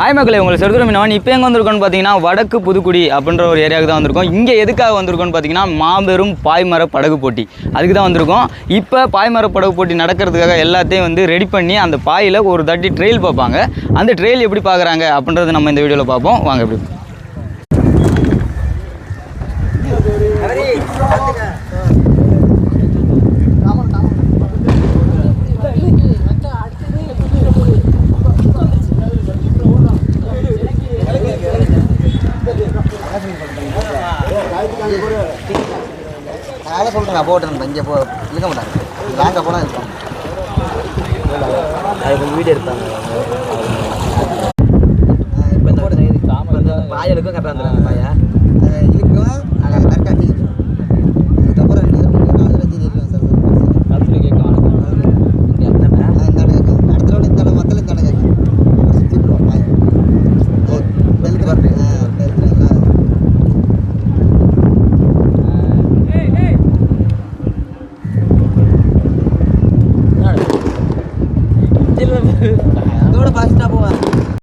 Hi மக்களே, உங்களுக்கு செடுத்துற மீனவன். இப்போ எங்கே வந்திருக்கோன்னு பார்த்தீங்கன்னா வடக்கு புதுக்குடி அப்படின்ற ஒரு ஏரியாவுக்கு தான் வந்திருக்கோம். இங்கே எதுக்காக வந்திருக்கோன்னு பார்த்தீங்கன்னா மாபெரும் பாய்மர படகு போட்டி, அதுக்கு தான் வந்திருக்கோம். இப்போ பாய்மர படகு போட்டி நடக்கிறதுக்காக எல்லாத்தையும் வந்து ரெடி பண்ணி அந்த பாயில் ஒரு தட்டி ட்ரெயில் பார்ப்பாங்க. அந்த ட்ரெயில் எப்படி பார்க்குறாங்க அப்படின்றது நம்ம இந்த வீடியோவில் பார்ப்போம். வாங்க எப்படி நான் சொல்கிறேன் போட்டு இங்கே இருக்க மாட்டாங்க. லாங்காக போனால் இருப்பாங்க. அதுக்கு வீடியோ எடுப்பாங்க. இப்போ இந்த பாயலுக்கும் கரெக்டாக வந்துடுறாங்க. பாயா இழுக்கும் கரெக்டாக அடிக்கும். அதுக்கப்புறம் 4 லட்சம் இருக்கும் சார். கடைசியில் கேட்கும் இந்த அடுத்த ரோடு இந்த மக்கள் இந்த கேட்கும் சுற்றி விடுவோம். பாயா பெல்லுக்கு இதோட ஃபாஸ்ட்டாக போவேன்.